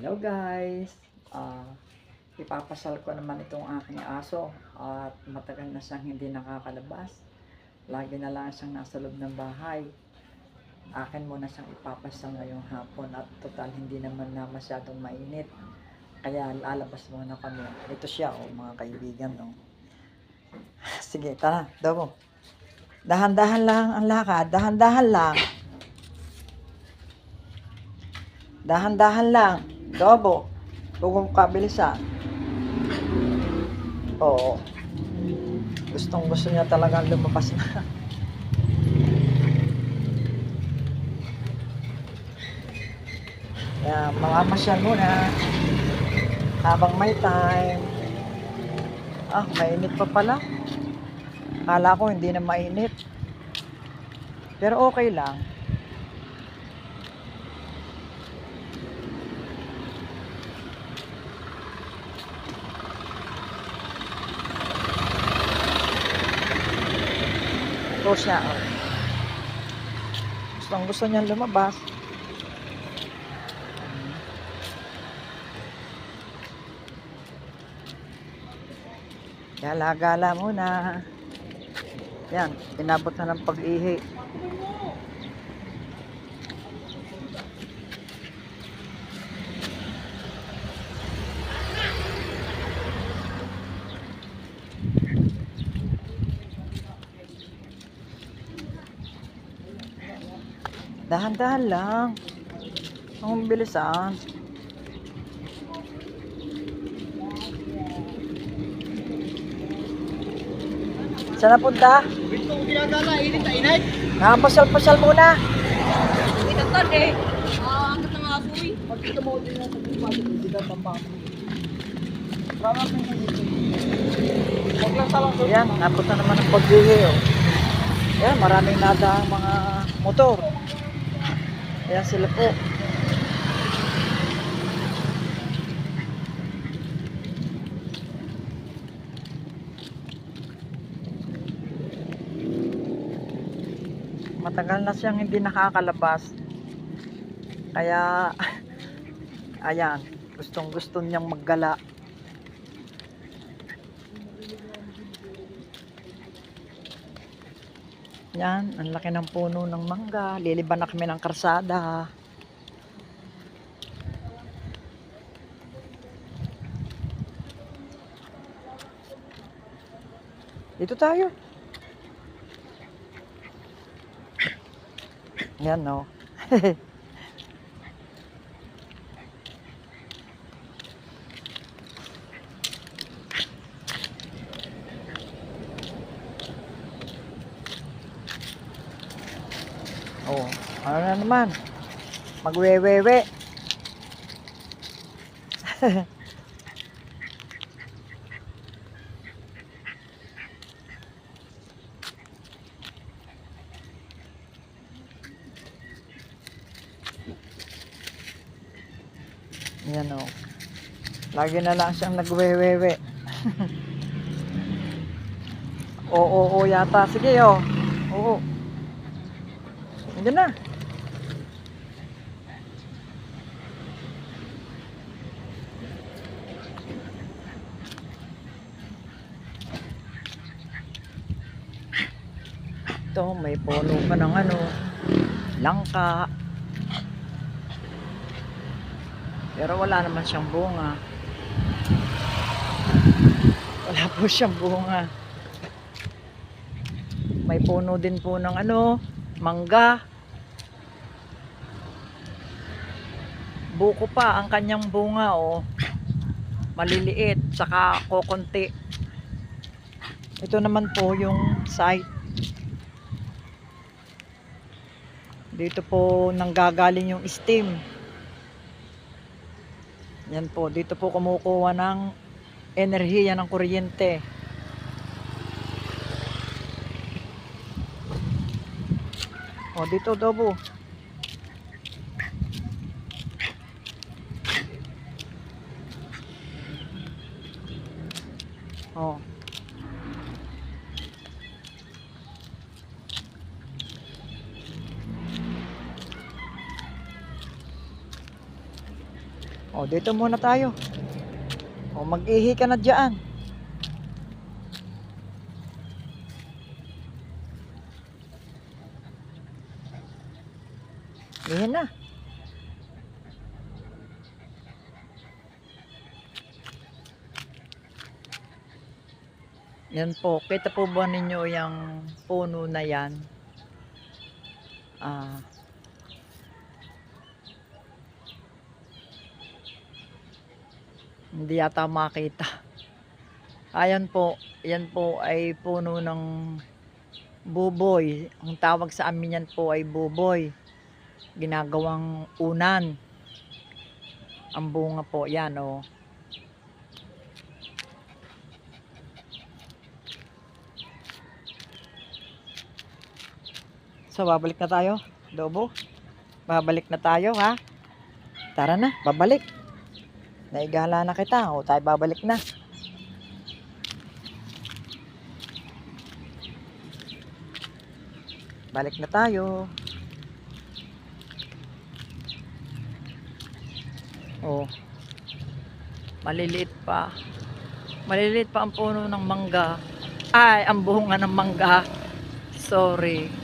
Hello guys, ipapasal ko naman itong aking aso at matagal na siyang hindi nakakalabas. Lagi na lang siyang nasa loob ng bahay. Akin muna siyang ipapasal ngayong hapon at total hindi naman na masyadong mainit. Kaya lalabas muna kami. Ito siya mga kaibigan. Sige, tara, Dobo. Dahan-dahan lang ang lakad, dahan-dahan lang. Dahan-dahan lang. Dobo. Huwag ka bilisan. Oo. Gusto niya talagang lumabas na. Yan, mamamasyal muna. Habang may time. Mainit pa pala. Kala ko hindi na mainit. Pero okay lang. Ito siya. Gusto niya lumabas. Gala-gala muna. Yan, inabot na ng pag-ihi. Dahan-dahan lang. Ang bilisan. Saan napunta? Ito kung ginagala, init na init. Pasyal-pasyal muna. Itatad eh. Angkat ng aso eh. Pagkita mo din na sa kumali, hindi na pampang. Marami na dito. Huwag lang salang doon. Yan, napunta naman ang pag-ihi. Yan, maraming nada ang mga motor. Ayan sila po. Matagal na siyang hindi nakakalabas. Kaya, ayan, gustong-gusto niyang maggala. Yan, ang laki ng puno ng mangga. Liliban na kami ng karsada. Dito tayo. Yan, no. Ano na naman? Magwewewe. Yan o. Lagi na lang siyang nagwewewe. Oo yata. Sige Oo. Nandiyan na. Ito, may puno pa ng langka. Pero wala naman siyang bunga. Wala po siyang bunga. May puno din po ng mangga. Buko pa ang kanyang bunga maliliit, saka kokonti. Ito naman po yung site. Dito po nanggagaling yung steam. Yan po, dito po kumukuha ng enerhiya ng kuryente. Dito Dobo. O, dito muna tayo. O, mag-ihi ka na dyan. Ihi na. Yan po. Kita po ba ninyo yung puno na yan? Hindi yata makita. Ayan po. Yan po ay puno ng buboy. Ang tawag sa amin yan po ay buboy. Ginagawang unan. Ang bunga po. Yan o. So, babalik na tayo. Dobo. Babalik na tayo, ha? Tara na, babalik. Naigala na kita. O, tayo babalik na. Balik na tayo. O. Maliliit pa. Maliliit pa ang puno ng mangga. Ay, ang bunga ng mangga. Sorry.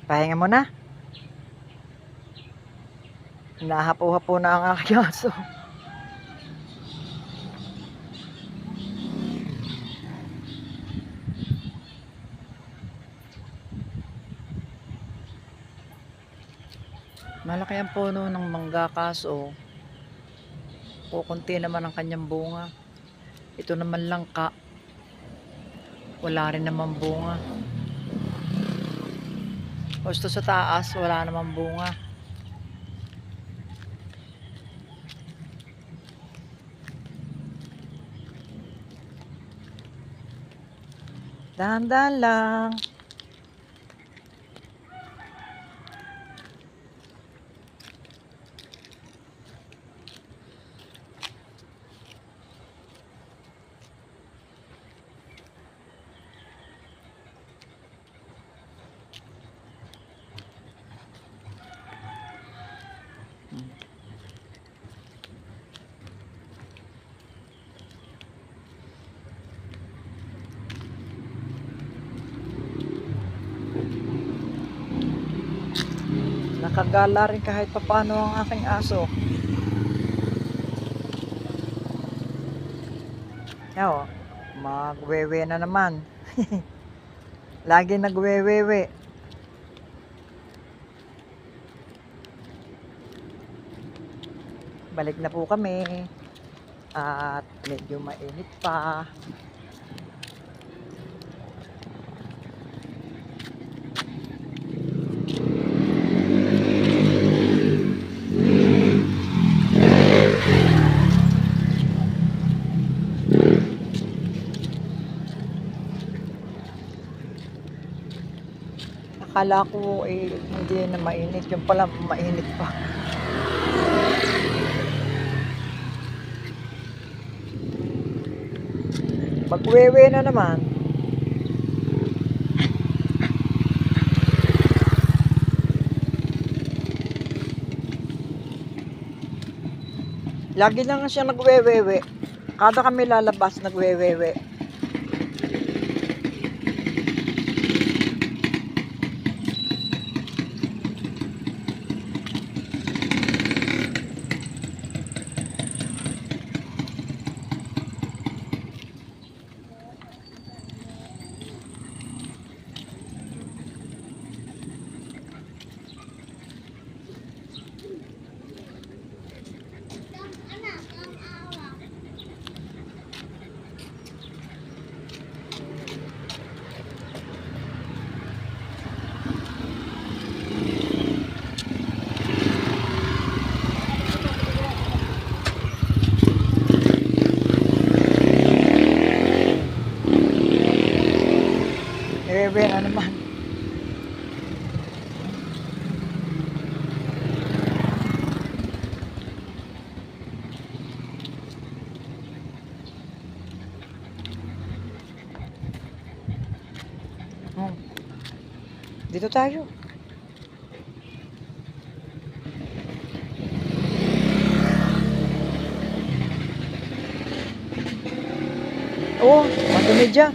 Pahinga mo na. Nahapo-hapo na ang aking aso. Malaki ang puno ng mangga kaso kukunti naman ang kanyang bunga. Ito naman langka. Wala rin naman bunga. Gusto sa taas, wala namang bunga. Dahan-dahan lang. Nakagala rin kahit papaano ang aking aso. Yan o, magwewe na naman. Lagi nagwewewe. Balik na po kami. At medyo mainit pa. Akala ko hindi na mainit. Yung pala mainit pa. Magwewe na naman. Lagi na nga siya nagwewewe. Kada kami lalabas, nagwewewe. Bebe na naman. Hmm. Dito tayo. Oh, madumi dyan.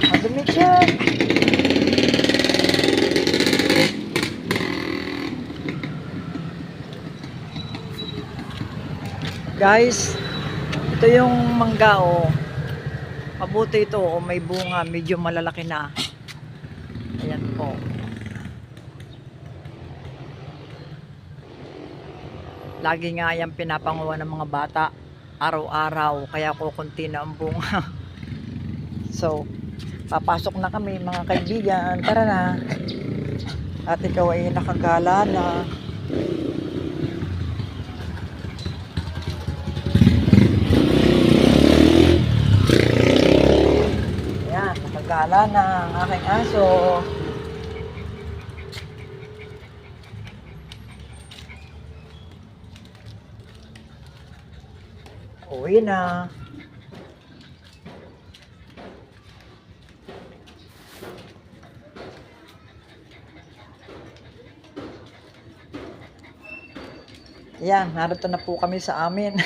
Madumi dyan. Guys, ito yung mangga oh. Mabuti ito oh, may bunga, medyo malalaki na. Ayan po. Lagi nga yan pinapanguha ng mga bata. Araw-araw, kaya kukunti na ang bunga. So, papasok na kami mga kaibigan. Tara na. At ikaw ay nakagala na. Ayan, nakagala na ang aking aso. Uwi na. Yan, narito na po kami sa amin.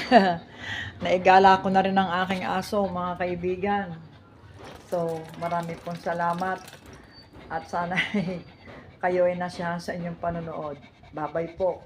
Naigala ko na rin ang aking aso, mga kaibigan. So, marami pong salamat. At sana kayo ay nasyahan sa inyong panonood. Bye-bye po.